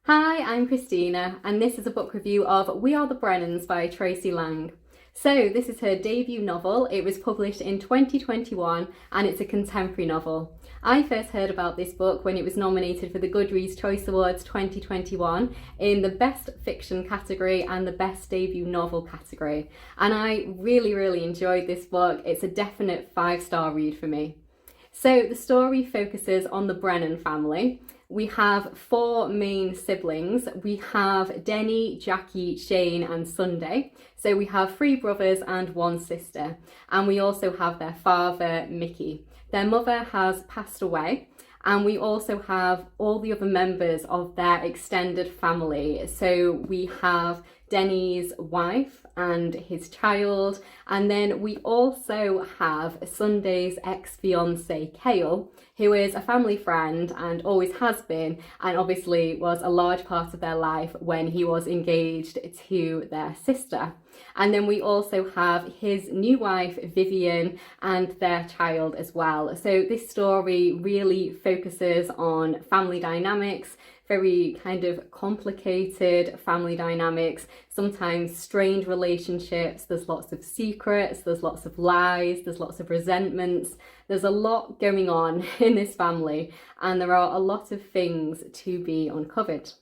Hi, I'm Christina, and this is a book review of We Are the Brennans by Tracy Lang. So, this is her debut novel. It was published in 2021 and it's a contemporary novel. I first heard about this book when it was nominated for the Goodreads Choice Awards 2021 in the Best Fiction category and the Best Debut Novel category. And I really enjoyed this book. It's a definite 5-star read for me. So, the story focuses on the Brennan family. We have 4 main siblings. We have Denny, Jackie, Shane and Sunday. So we have 3 brothers and 1 sister. And we also have their father, Mickey. Their mother has passed away. And we also have all the other members of their extended family. So we have Denny's wife and his child. And then we also have Sunday's ex-fiance, Cale, who is a family friend and always has been, and obviously was a large part of their life when he was engaged to their sister. And then we also have his new wife, Vivian, and their child as well. So this story really focuses on family dynamics, very kind of complicated family dynamics, sometimes strained relationships. There's lots of secrets, there's lots of lies, there's lots of resentments. There's a lot going on in this family, and there are a lot of things to be uncovered.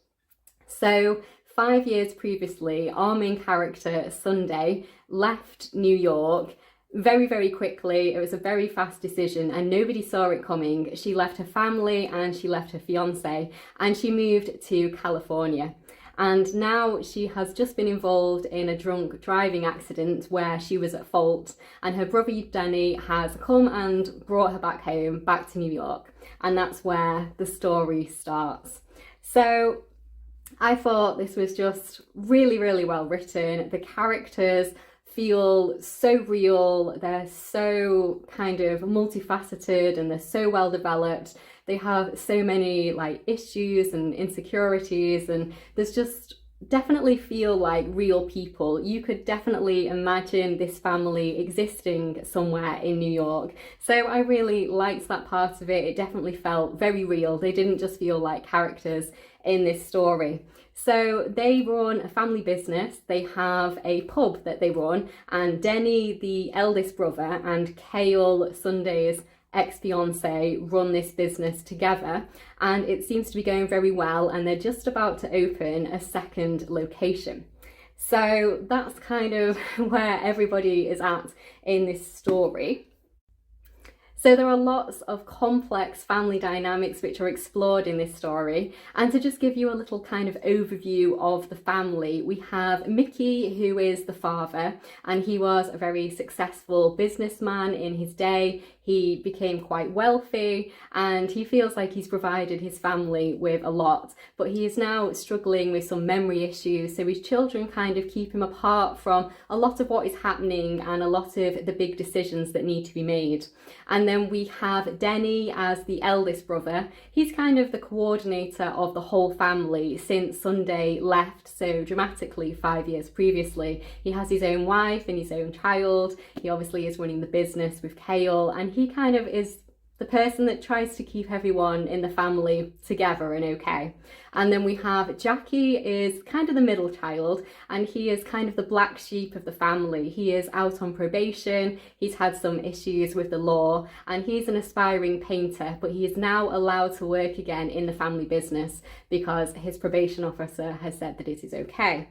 So 5 years previously, our main character, Sunday, left New York very quickly. It was a very fast decision and nobody saw it coming. She left her family and she left her fiance and she moved to California. And now she has just been involved in a drunk driving accident where she was at fault, and her brother Danny has come and brought her back home, back to New York. And that's where the story starts. So I thought this was just really well written. The characters feel so real, they're so kind of multifaceted and they're so well developed. They have so many issues and insecurities, and there's just definitely feel like real people. You could definitely imagine this family existing somewhere in New York. So I really liked that part of it. It definitely felt very real. They didn't just feel like characters in this story. So they run a family business. They have a pub that they run, and Denny, the eldest brother, and Cale, Sunday's ex-fiance, run this business together, and it seems to be going very well, and they're just about to open a second location. So that's kind of where everybody is at in this story. So there are lots of complex family dynamics which are explored in this story. And to just give you a little kind of overview of the family, we have Mickey, who is the father, and he was a very successful businessman in his day. He became quite wealthy and he feels like he's provided his family with a lot, but he is now struggling with some memory issues. So his children kind of keep him apart from a lot of what is happening and a lot of the big decisions that need to be made. And then we have Denny as the eldest brother. He's kind of the coordinator of the whole family since Sunday left so dramatically 5 years previously. He has his own wife and his own child. He obviously is running the business with Cale, and he kind of is the person that tries to keep everyone in the family together and okay. And then we have Jackie is kind of the middle child, and he is kind of the black sheep of the family. He is out on probation, he's had some issues with the law, and he's an aspiring painter, but he is now allowed to work again in the family business because his probation officer has said that it is okay.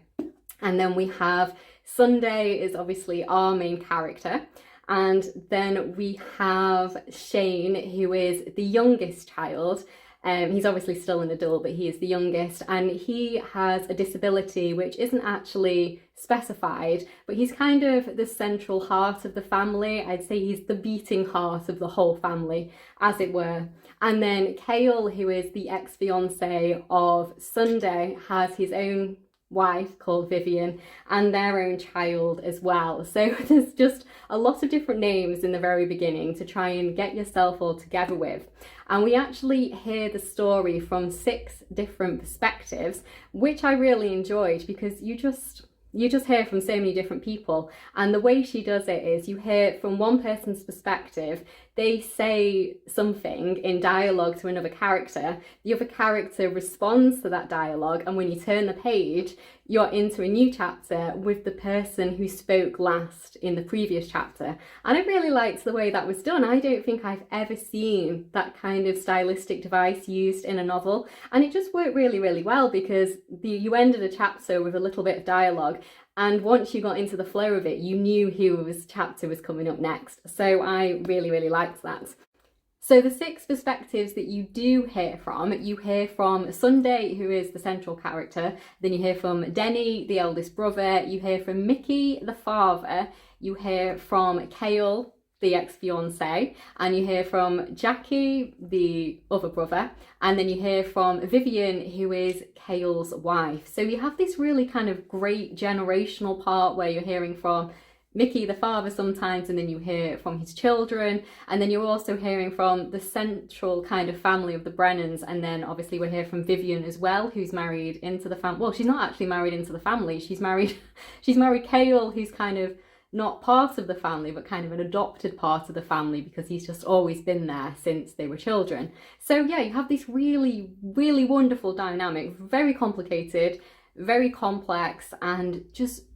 And then we have Sunday is obviously our main character. And then we have Shane, who is the youngest child. He's obviously still an adult, but he is the youngest, and he has a disability which isn't actually specified, but he's kind of the central heart of the family. I'd say he's the beating heart of the whole family, as it were. And then Cale, who is the ex-fiance of Sunday, has his own wife called Vivian and their own child as well. So there's just a lot of different names in the very beginning to try and get yourself all together with. And we actually hear the story from 6 different perspectives, which I really enjoyed because you just hear from so many different people, and the way she does it is you hear from one person's perspective they say something in dialogue to another character, the other character responds to that dialogue, and when you turn the page, you're into a new chapter with the person who spoke last in the previous chapter. And I really liked the way that was done. I don't think I've ever seen that kind of stylistic device used in a novel, and it just worked really, really well, because you ended a chapter with a little bit of dialogue, and once you got into the flow of it, you knew whose chapter was coming up next. So I really, really liked that. So the 6 perspectives that you do hear from, you hear from Sunday, who is the central character, then you hear from Denny, the eldest brother, you hear from Mickey, the father, you hear from Cale, the ex-fiancé, and you hear from Jackie, the other brother, and then you hear from Vivian, who is Cale's wife. So you have this really kind of great generational part where you're hearing from Mickey, the father, sometimes, and then you hear from his children, and then you're also hearing from the central kind of family of the Brennans, and then obviously we'll hear from Vivian as well, who's married into the family. Well, she's not actually married into the family, she's married Cale, who's kind of not part of the family, but kind of an adopted part of the family, because he's just always been there since they were children. So yeah, you have this really, really wonderful dynamic, very complicated, very complex, and just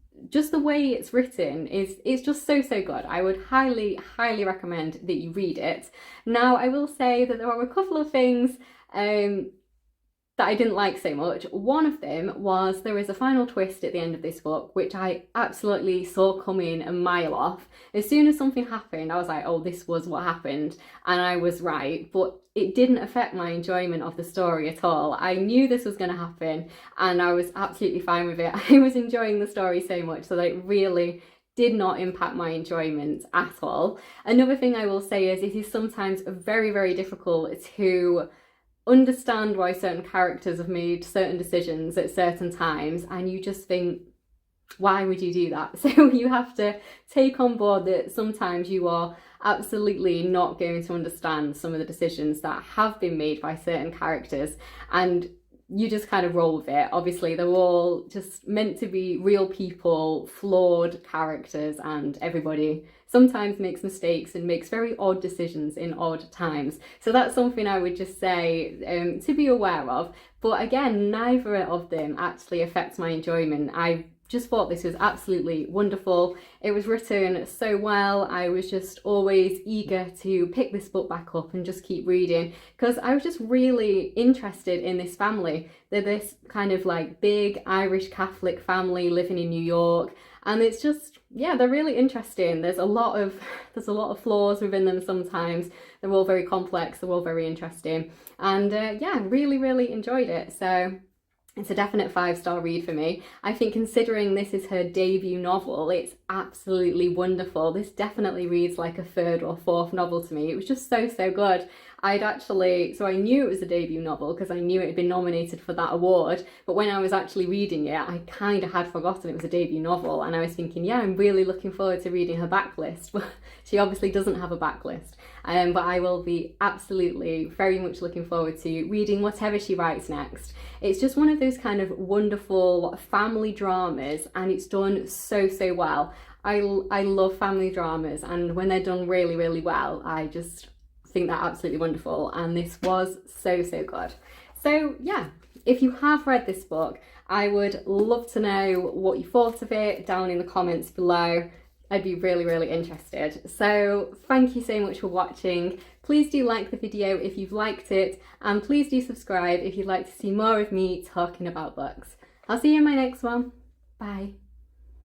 the way it's written is just so good. I would highly recommend that you read it. Now, I will say that there are a couple of things that I didn't like so much. One of them was there is a final twist at the end of this book, which I absolutely saw coming a mile off. As soon as something happened, I was like, oh, this was what happened, and I was right, but it didn't affect my enjoyment of the story at all. I knew this was going to happen, and I was absolutely fine with it. I was enjoying the story so much, so that it really did not impact my enjoyment at all. Another thing I will say is it is sometimes very, very difficult to understand why certain characters have made certain decisions at certain times, and you just think, why would you do that? So you have to take on board that sometimes you are absolutely not going to understand some of the decisions that have been made by certain characters, and you just kind of roll with it. Obviously, they're all just meant to be real people, flawed characters, and everybody sometimes makes mistakes and makes very odd decisions in odd times. So that's something I would just say to be aware of. But again, neither of them actually affects my enjoyment. I just thought this was absolutely wonderful. It was written so well. I was just always eager to pick this book back up and just keep reading, because I was just really interested in this family. They're this kind of like big Irish Catholic family living in New York, and it's just, yeah, they're really interesting. There's a lot of flaws within them sometimes. They're all very complex, they're all very interesting, and yeah, really enjoyed it. So it's a definite 5-star read for me. I think considering this is her debut novel, it's absolutely wonderful. This definitely reads like a 3rd or 4th novel to me. It was just so good. I knew it was a debut novel because I knew it had been nominated for that award, but when I was actually reading it, I kind of had forgotten it was a debut novel, and I was thinking, yeah, I'm really looking forward to reading her backlist. But she obviously doesn't have a backlist, but I will be absolutely very much looking forward to reading whatever she writes next. It's just one of those kind of wonderful family dramas, and it's done so well. I love family dramas, and when they're done really well, I just think they're absolutely wonderful, and this was so good. So yeah, if you have read this book, I would love to know what you thought of it down in the comments below. I'd be really interested. So thank you so much for watching. Please do like the video if you've liked it, and please do subscribe if you'd like to see more of me talking about books. I'll see you in my next one. Bye.